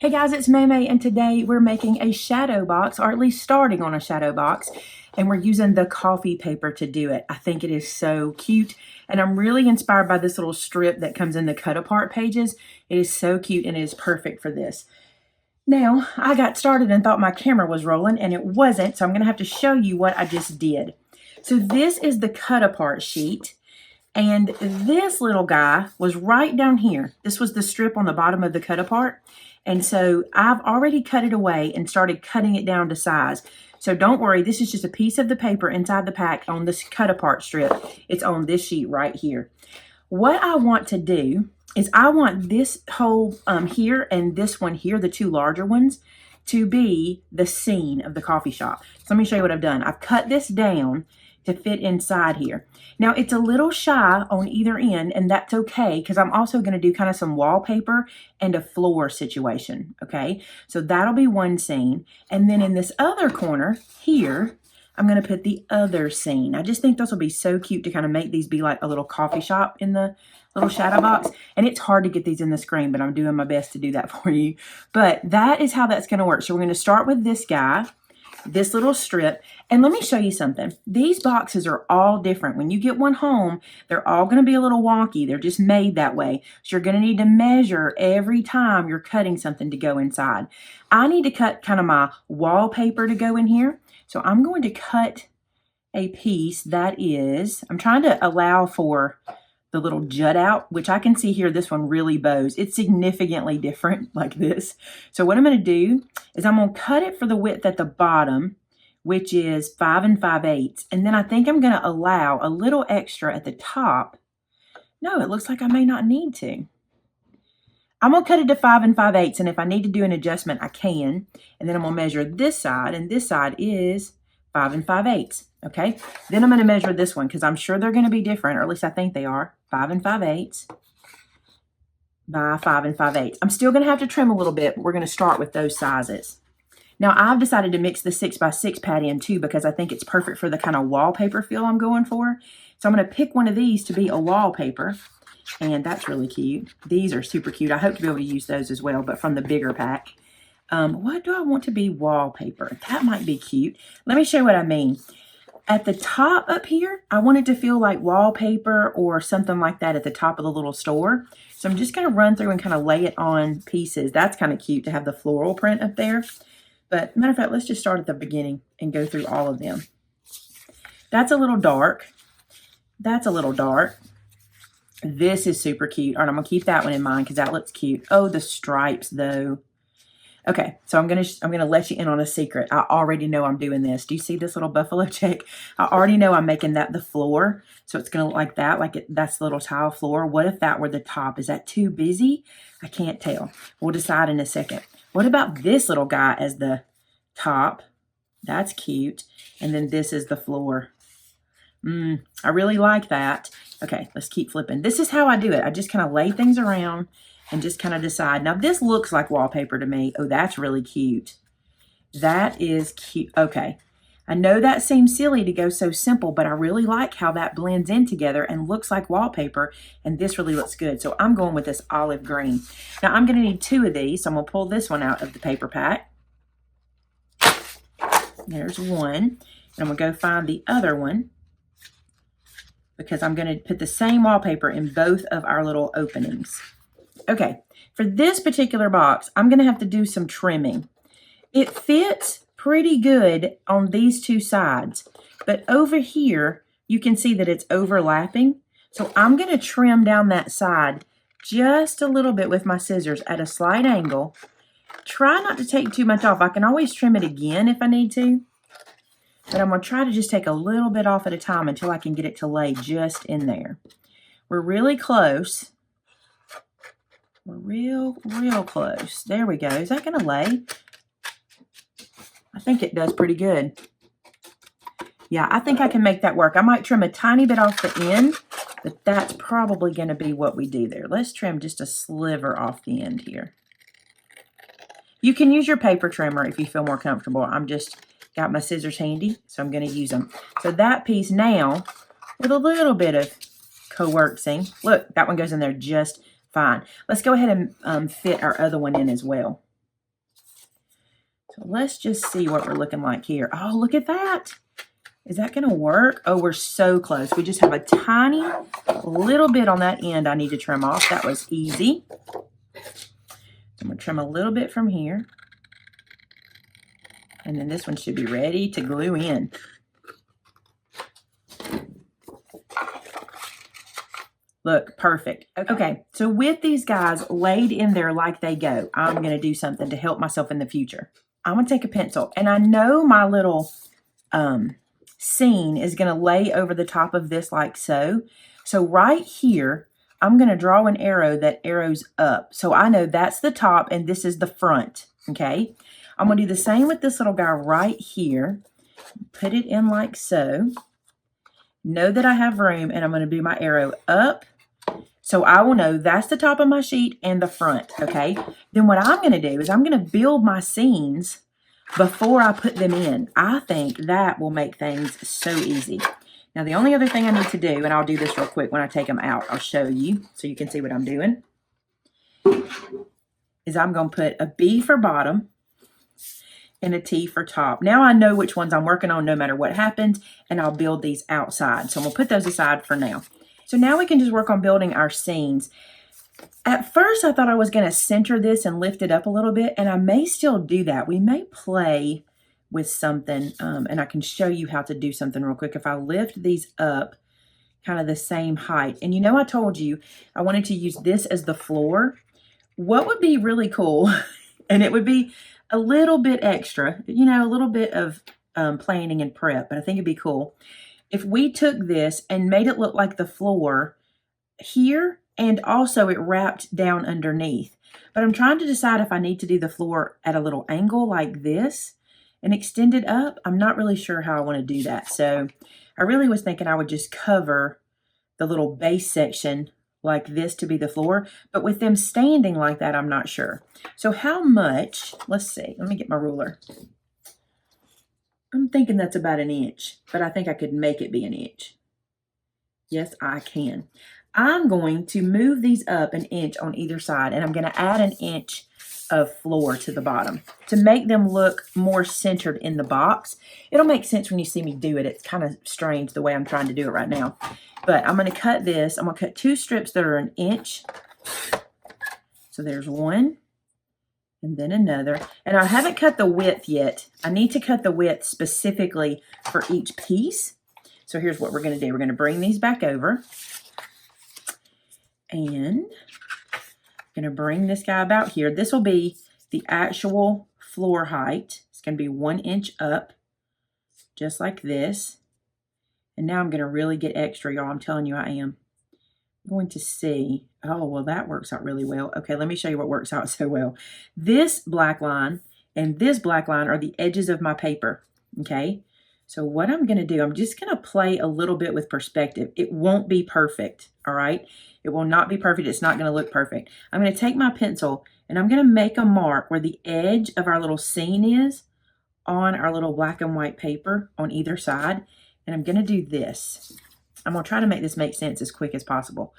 Hey guys, it's Maymay, and today we're making a shadow box, or at least starting on a shadow box, and we're using the coffee paper to do it. I think it is so cute, and I'm really inspired by this little strip that comes in the cut apart pages. It is so cute, and it is perfect for this. Now, I got started and thought my camera was rolling, and it wasn't, so I'm going to have to show you what I just did. So this is the cut apart sheet. And this little guy was right down here. This was the strip on the bottom of the cut apart. And so I've already cut it away and started cutting it down to size. So don't worry, this is just a piece of the paper inside the pack on this cut apart strip. It's on this sheet right here. What I want to do is I want this hole here and this one here, the two larger ones, to be the scene of the coffee shop. So let me show you what I've done. I've cut this down to fit inside here. Now it's a little shy on either end, and that's okay because I'm also going to do kind of some wallpaper and a floor situation, okay? So that'll be one scene. And then in this other corner here, I'm going to put the other scene. I just think this will be so cute to kind of make these be like a little coffee shop in the little shadow box. And it's hard to get these in the screen, but I'm doing my best to do that for you. But that is how that's going to work. So we're going to start with this guy, this little strip. And let me show you something. These boxes are all different. When you get one home, they're all going to be a little wonky. They're just made that way. So you're going to need to measure every time you're cutting something to go inside. I need to cut kind of my wallpaper to go in here. So I'm going to cut a piece that is, I'm trying to allow for the little jut out, which I can see here, this one really bows. It's significantly different like this. So what I'm going to do is I'm going to cut it for the width at the bottom, which is 5 5/8. And then I think I'm going to allow a little extra at the top. No, it looks like I may not need to. I'm going to cut it to 5 5/8. And if I need to do an adjustment, I can. And then I'm going to measure this side, and this side is 5 5/8. Okay, then I'm going to measure this one because I'm sure they're going to be different, or at least I think they are. 5 5/8 by 5 5/8. I'm still going to have to trim a little bit, but we're going to start with those sizes. Now I've decided to mix the 6 by 6 pad in too because I think it's perfect for the kind of wallpaper feel I'm going for. So I'm going to pick one of these to be a wallpaper, and that's really cute. These are super cute. I hope to be able to use those as well, but from the bigger pack. What do I want to be wallpaper? That might be cute. Let me show you what I mean. At the top up here, I want it to feel like wallpaper or something like that at the top of the little store. So I'm just going to run through and kind of lay it on pieces. That's kind of cute to have the floral print up there. But matter of fact, let's just start at the beginning and go through all of them. That's a little dark. That's a little dark. This is super cute. All right, I'm going to keep that one in mind because that looks cute. Oh, the stripes though. Okay, so I'm gonna let you in on a secret. I already know I'm doing this. Do you see this little buffalo check? I already know I'm making that the floor, so it's gonna look like that, that's the little tile floor. What if that were the top? Is that too busy? I can't tell. We'll decide in a second. What about this little guy as the top? That's cute. And then this is the floor. I really like that. Okay, let's keep flipping. This is how I do it. I just kind of lay things around and just kind of decide. Now this looks like wallpaper to me. Oh, that's really cute. That is cute. Okay. I know that seems silly to go so simple, but I really like how that blends in together and looks like wallpaper, and this really looks good. So I'm going with this olive green. Now I'm going to need 2 of these, so I'm going to pull this one out of the paper pack. There's one. And I'm going to go find the other one because I'm going to put the same wallpaper in both of our little openings. Okay, for this particular box, I'm going to have to do some trimming. It fits pretty good on these two sides, but over here, you can see that it's overlapping. So I'm going to trim down that side just a little bit with my scissors at a slight angle. Try not to take too much off. I can always trim it again if I need to, but I'm going to try to just take a little bit off at a time until I can get it to lay just in there. We're really close. We're real close. There we go. Is that going to lay? I think it does pretty good. Yeah, I think I can make that work. I might trim a tiny bit off the end, but that's probably going to be what we do there. Let's trim just a sliver off the end here. You can use your paper trimmer if you feel more comfortable. I'm just got my scissors handy, so I'm going to use them. So that piece now, with a little bit of coercing, look, that one goes in there just fine. Let's go ahead and fit our other one in as well. So let's just see what we're looking like here. Oh, look at that. Is that going to work? Oh, we're so close. We just have a tiny little bit on that end I need to trim off. That was easy. I'm going to trim a little bit from here. And then this one should be ready to glue in. Look, perfect. Okay, so with these guys laid in there like they go, I'm going to do something to help myself in the future. I'm going to take a pencil, and I know my little scene is going to lay over the top of this like so. So right here, I'm going to draw an arrow that arrows up. So I know that's the top and this is the front, okay? I'm going to do the same with this little guy right here. Put it in like so. Know that I have room, and I'm going to do my arrow up. So I will know that's the top of my sheet and the front, okay? Then what I'm going to do is I'm going to build my scenes before I put them in. I think that will make things so easy. Now, the only other thing I need to do, and I'll do this real quick when I take them out, I'll show you so you can see what I'm doing, is I'm going to put a B for bottom and a T for top. Now I know which ones I'm working on no matter what happens, and I'll build these outside. So I'm going to put those aside for now. So now we can just work on building our scenes. At first, I thought I was going to center this and lift it up a little bit, and I may still do that. We may play with something, and I can show you how to do something real quick. If I lift these up kind of the same height, and you know I told you I wanted to use this as the floor. What would be really cool, and it would be a little bit extra, you know, a little bit of planning and prep, but I think it'd be cool if we took this and made it look like the floor here, and also it wrapped down underneath. But I'm trying to decide if I need to do the floor at a little angle like this and extend it up. I'm not really sure how I want to do that. So I really was thinking I would just cover the little base section like this to be the floor, but with them standing like that, I'm not sure. So how much, let's see, let me get my ruler. I'm thinking that's about 1 inch, but I think I could make it be 1 inch. Yes, I can. I'm going to move these up 1 inch on either side, and I'm going to add 1 inch of floor to the bottom to make them look more centered in the box. It'll make sense when you see me do it. It's kind of strange the way I'm trying to do it right now. But I'm going to cut this. I'm going to cut 2 strips that are 1 inch. So there's one. And then another. And I haven't cut the width yet. I need to cut the width specifically for each piece. So here's what we're going to do. We're going to bring these back over. And I'm going to bring this guy about here. This will be the actual floor height. It's going to be 1 inch up, just like this. And now I'm going to really get extra, y'all. I'm telling you I am. I'm going to see. Oh, well, that works out really well. Okay, let me show you what works out so well. This black line and this black line are the edges of my paper, okay? So what I'm going to do, I'm just going to play a little bit with perspective. It won't be perfect, all right? It will not be perfect. It's not going to look perfect. I'm going to take my pencil and I'm going to make a mark where the edge of our little scene is on our little black and white paper on either side. And I'm going to do this. I'm going to try to make this make sense as quick as possible.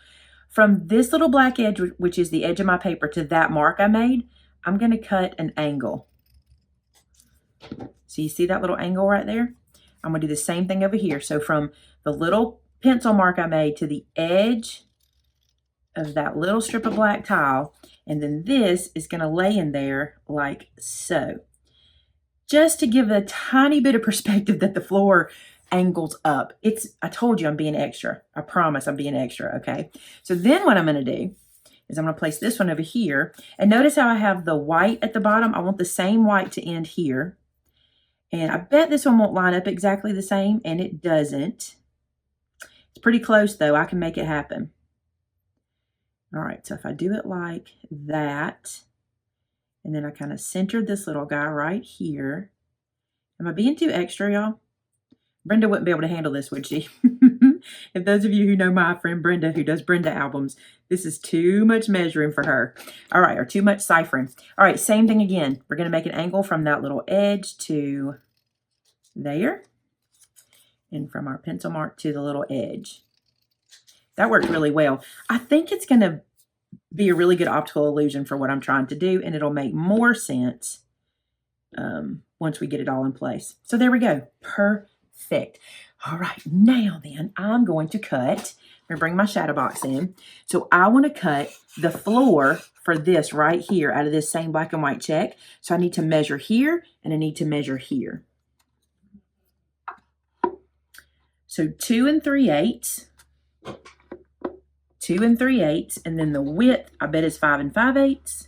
From this little black edge, which is the edge of my paper, to that mark I made, I'm going to cut an angle. So you see that little angle right there? I'm going to do the same thing over here. So from the little pencil mark I made to the edge of that little strip of black tile, and then this is going to lay in there like so. Just to give a tiny bit of perspective that the floor angles up. I told you I'm being extra. I promise I'm being extra, okay? So then what I'm going to do is I'm going to place this one over here. And notice how I have the white at the bottom. I want the same white to end here. And I bet this one won't line up exactly the same, and it doesn't. It's pretty close, though. I can make it happen. All right, so if I do it like that, and then I kind of centered this little guy right here. Am I being too extra, y'all? Brenda wouldn't be able to handle this, would she? If those of you who know my friend Brenda, who does Brenda albums, this is too much measuring for her. All right, or too much ciphering. All right, same thing again. We're going to make an angle from that little edge to there, and from our pencil mark to the little edge. That worked really well. I think it's going to be a really good optical illusion for what I'm trying to do, and it'll make more sense once we get it all in place. So there we go. Perfect. All right, now then I'm going to cut. I'm going to bring my shadow box in. So I want to cut the floor for this right here out of this same black and white check. So I need to measure here and I need to measure here. So 2 3/8, 2 3/8, and then the width, I bet is 5 5/8.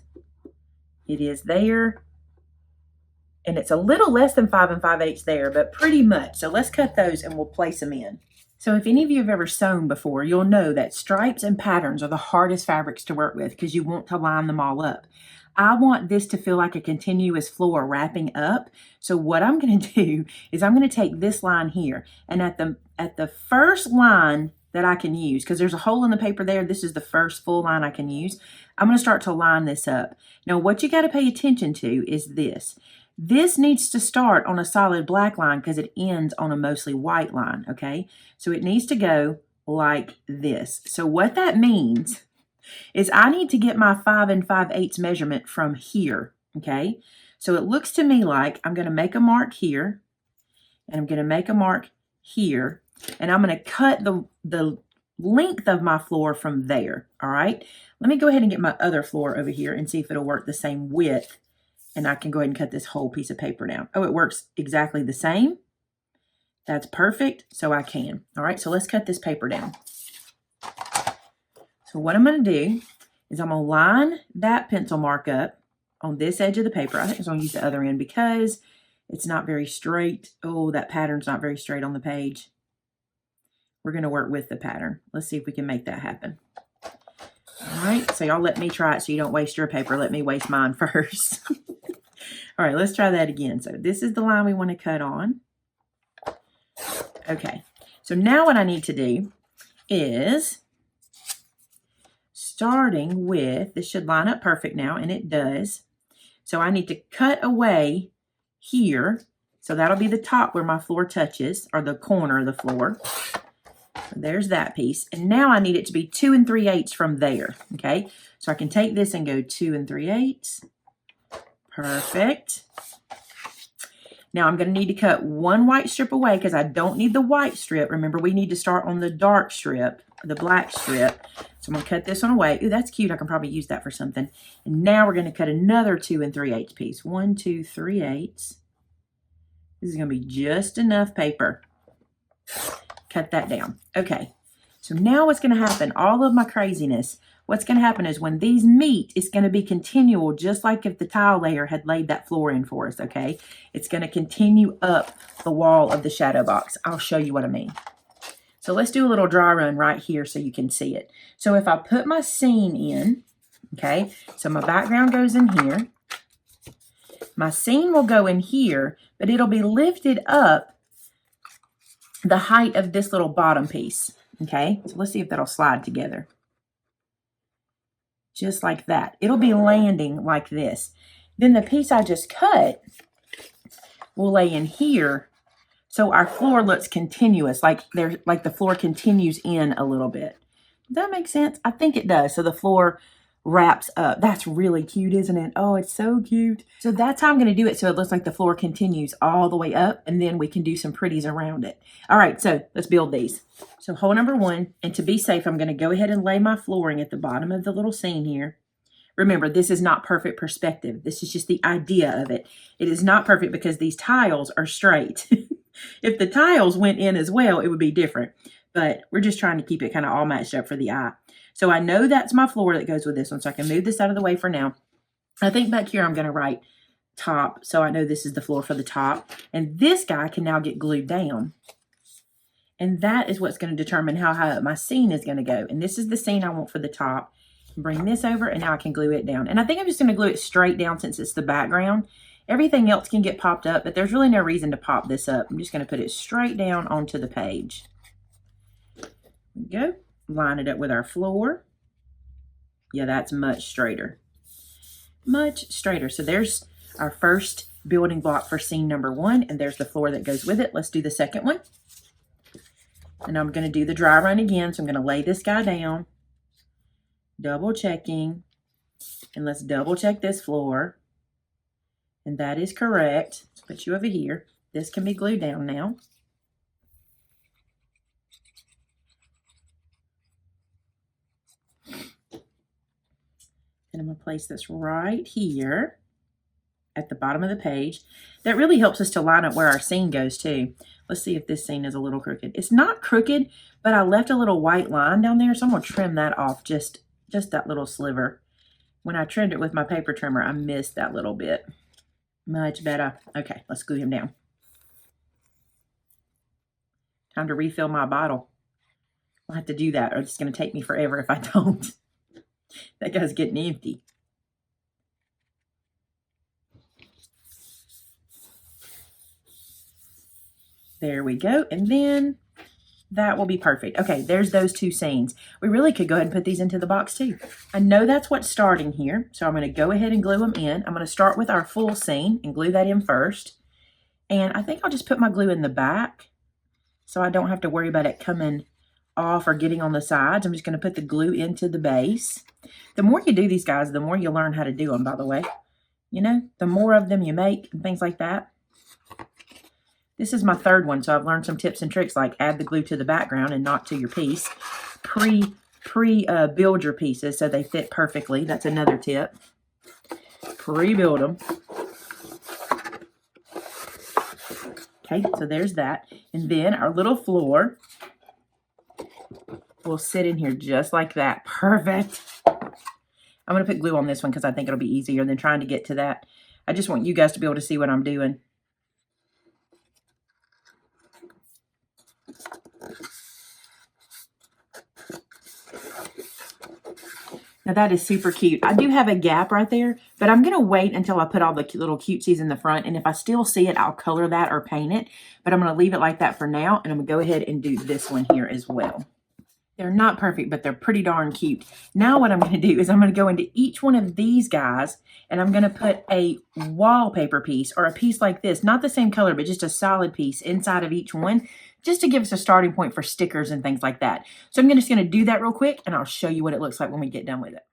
It is there. And it's a little less than 5 5/8 there, but pretty much. So let's cut those and we'll place them in. So if any of you have ever sewn before, you'll know that stripes and patterns are the hardest fabrics to work with because you want to line them all up. I want this to feel like a continuous floor wrapping up. So what I'm going to do is I'm going to take this line here, and at the first line that I can use, because there's a hole in the paper there, this is the first full line I can use, I'm going to start to line this up. Now what you got to pay attention to is this. This needs to start on a solid black line because it ends on a mostly white line, okay? So it needs to go like this. So what that means is I need to get my 5 5/8 measurement from here, okay? So it looks to me like I'm going to make a mark here, and I'm going to make a mark here, and I'm going to cut the length of my floor from there, all right? Let me go ahead and get my other floor over here and see if it'll work the same width, and I can go ahead and cut this whole piece of paper down. Oh, it works exactly the same. That's perfect, so I can. All right, so let's cut this paper down. So what I'm going to do is I'm going to line that pencil mark up on this edge of the paper. I think I'm going to use the other end because it's not very straight. Oh, that pattern's not very straight on the page. We're going to work with the pattern. Let's see if we can make that happen. All right, so y'all let me try it so you don't waste your paper. Let me waste mine first. All right, let's try that again. So this is the line we want to cut on. Okay, so now what I need to do is, starting with, this should line up perfect now, and it does. So I need to cut away here. So that'll be the top where my floor touches, or the corner of the floor. So there's that piece. And now I need it to be 2 3/8 from there, okay? So I can take this and go 2 3/8. Perfect. Now I'm going to need to cut one white strip away because I don't need the white strip. Remember, we need to start on the dark strip, the black strip. So I'm going to cut this one away. Ooh, that's cute. I can probably use that for something. And now we're going to cut another 2 3/8 piece. 1 2 3/8. This is going to be just enough paper. Cut that down. Okay. So now what's going to happen, all of my craziness, what's going to happen is when these meet, it's going to be continual, just like if the tile layer had laid that floor in for us, okay? It's going to continue up the wall of the shadow box. I'll show you what I mean. So let's do a little dry run right here so you can see it. So if I put my scene in, okay, so my background goes in here. My scene will go in here, but it'll be lifted up the height of this little bottom piece, okay? So let's see if that'll slide together. Just like that. It'll be landing like this. Then the piece I just cut will lay in here, so our floor looks continuous, like the floor continues in a little bit. Does that make sense? I think it does. So the floor wraps up. That's really cute, isn't it? Oh, it's so cute. So that's how I'm going to do it, so it looks like the floor continues all the way up, and then we can do some pretties around it. All right, so let's build these. So hole number 1, and to be safe, I'm going to go ahead and lay my flooring at the bottom of the little scene here. Remember, this is not perfect perspective. This is just the idea of it. It is not perfect because these tiles are straight. If the tiles went in as well, it would be different. But we're just trying to keep it kind of all matched up for the eye. So I know that's my floor that goes with this one, so I can move this out of the way for now. I think back here I'm going to write top, so I know this is the floor for the top. And this guy can now get glued down. And that is what's going to determine how high up my scene is going to go. And this is the scene I want for the top. Bring this over, and now I can glue it down. And I think I'm just going to glue it straight down since it's the background. Everything else can get popped up, but there's really no reason to pop this up. I'm just going to put it straight down onto the page. There we go. Line it up with our floor. Yeah, that's much straighter. Much straighter. So there's our first building block for scene number 1, and there's the floor that goes with it. Let's do the second one. And I'm going to do the dry run again. So I'm going to lay this guy down, double checking, and let's double check this floor. And that is correct. Let's put you over here. This can be glued down now. And I'm going to place this right here at the bottom of the page. That really helps us to line up where our seam goes too. Let's see if this seam is a little crooked. It's not crooked, but I left a little white line down there, so I'm going to trim that off, just that little sliver. When I trimmed it with my paper trimmer, I missed that little bit. Much better. Okay, let's glue him down. Time to refill my bottle. I'll have to do that, or it's going to take me forever if I don't. That guy's getting empty. There we go. And then that will be perfect. Okay, there's those two seams. We really could go ahead and put these into the box too. I know that's what's starting here, so I'm going to go ahead and glue them in. I'm going to start with our full seam and glue that in first. And I think I'll just put my glue in the back so I don't have to worry about it coming off or getting on the sides. I'm just going to put the glue into the base. The more you do these guys, the more you learn how to do them, by the way. You know, the more of them you make and things like that. This is my third one, so I've learned some tips and tricks like add the glue to the background and not to your piece. Build your pieces so they fit perfectly. That's another tip. Pre-build them. Okay, so there's that. And then our little floor will sit in here just like that. Perfect. I'm going to put glue on this one because I think it'll be easier than trying to get to that. I just want you guys to be able to see what I'm doing. Now that is super cute. I do have a gap right there, but I'm going to wait until I put all the little cutesies in the front. And if I still see it, I'll color that or paint it. But I'm going to leave it like that for now. And I'm going to go ahead and do this one here as well. They're not perfect, but they're pretty darn cute. Now what I'm going to do is I'm going to go into each one of these guys and I'm going to put a wallpaper piece or a piece like this, not the same color, but just a solid piece inside of each one, just to give us a starting point for stickers and things like that. So I'm just going to do that real quick and I'll show you what it looks like when we get done with it.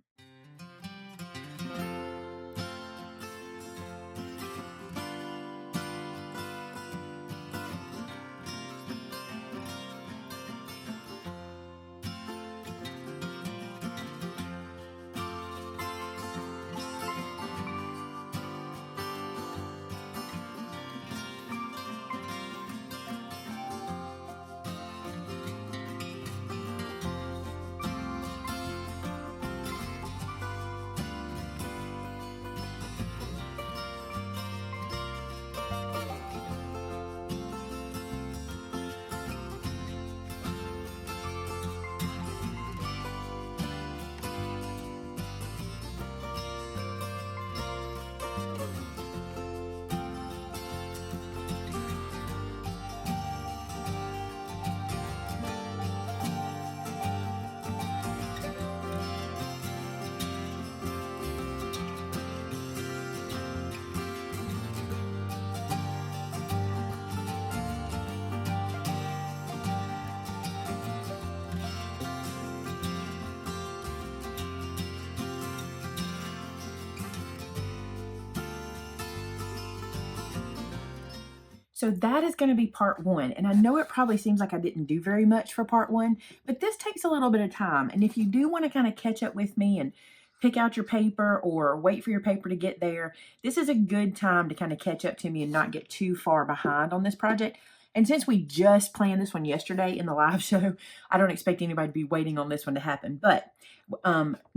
So that is going to be part one. And I know it probably seems like I didn't do very much for part one, but this takes a little bit of time. And if you do want to kind of catch up with me and pick out your paper or wait for your paper to get there, this is a good time to kind of catch up to me and not get too far behind on this project. And since we just planned this one yesterday in the live show, I don't expect anybody to be waiting on this one to happen. But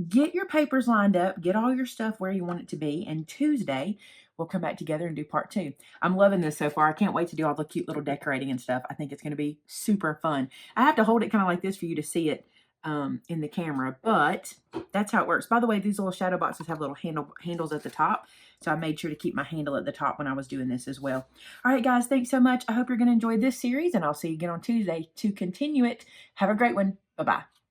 get your papers lined up, get all your stuff where you want it to be, and Tuesday we'll come back together and do part two. I'm loving this so far. I can't wait to do all the cute little decorating and stuff. I think it's going to be super fun. I have to hold it kind of like this for you to see it in the camera, but that's how it works. By the way, these little shadow boxes have little handles at the top, so I made sure to keep my handle at the top when I was doing this as well. All right, guys, thanks so much. I hope you're going to enjoy this series, and I'll see you again on Tuesday to continue it. Have a great one. Bye-bye.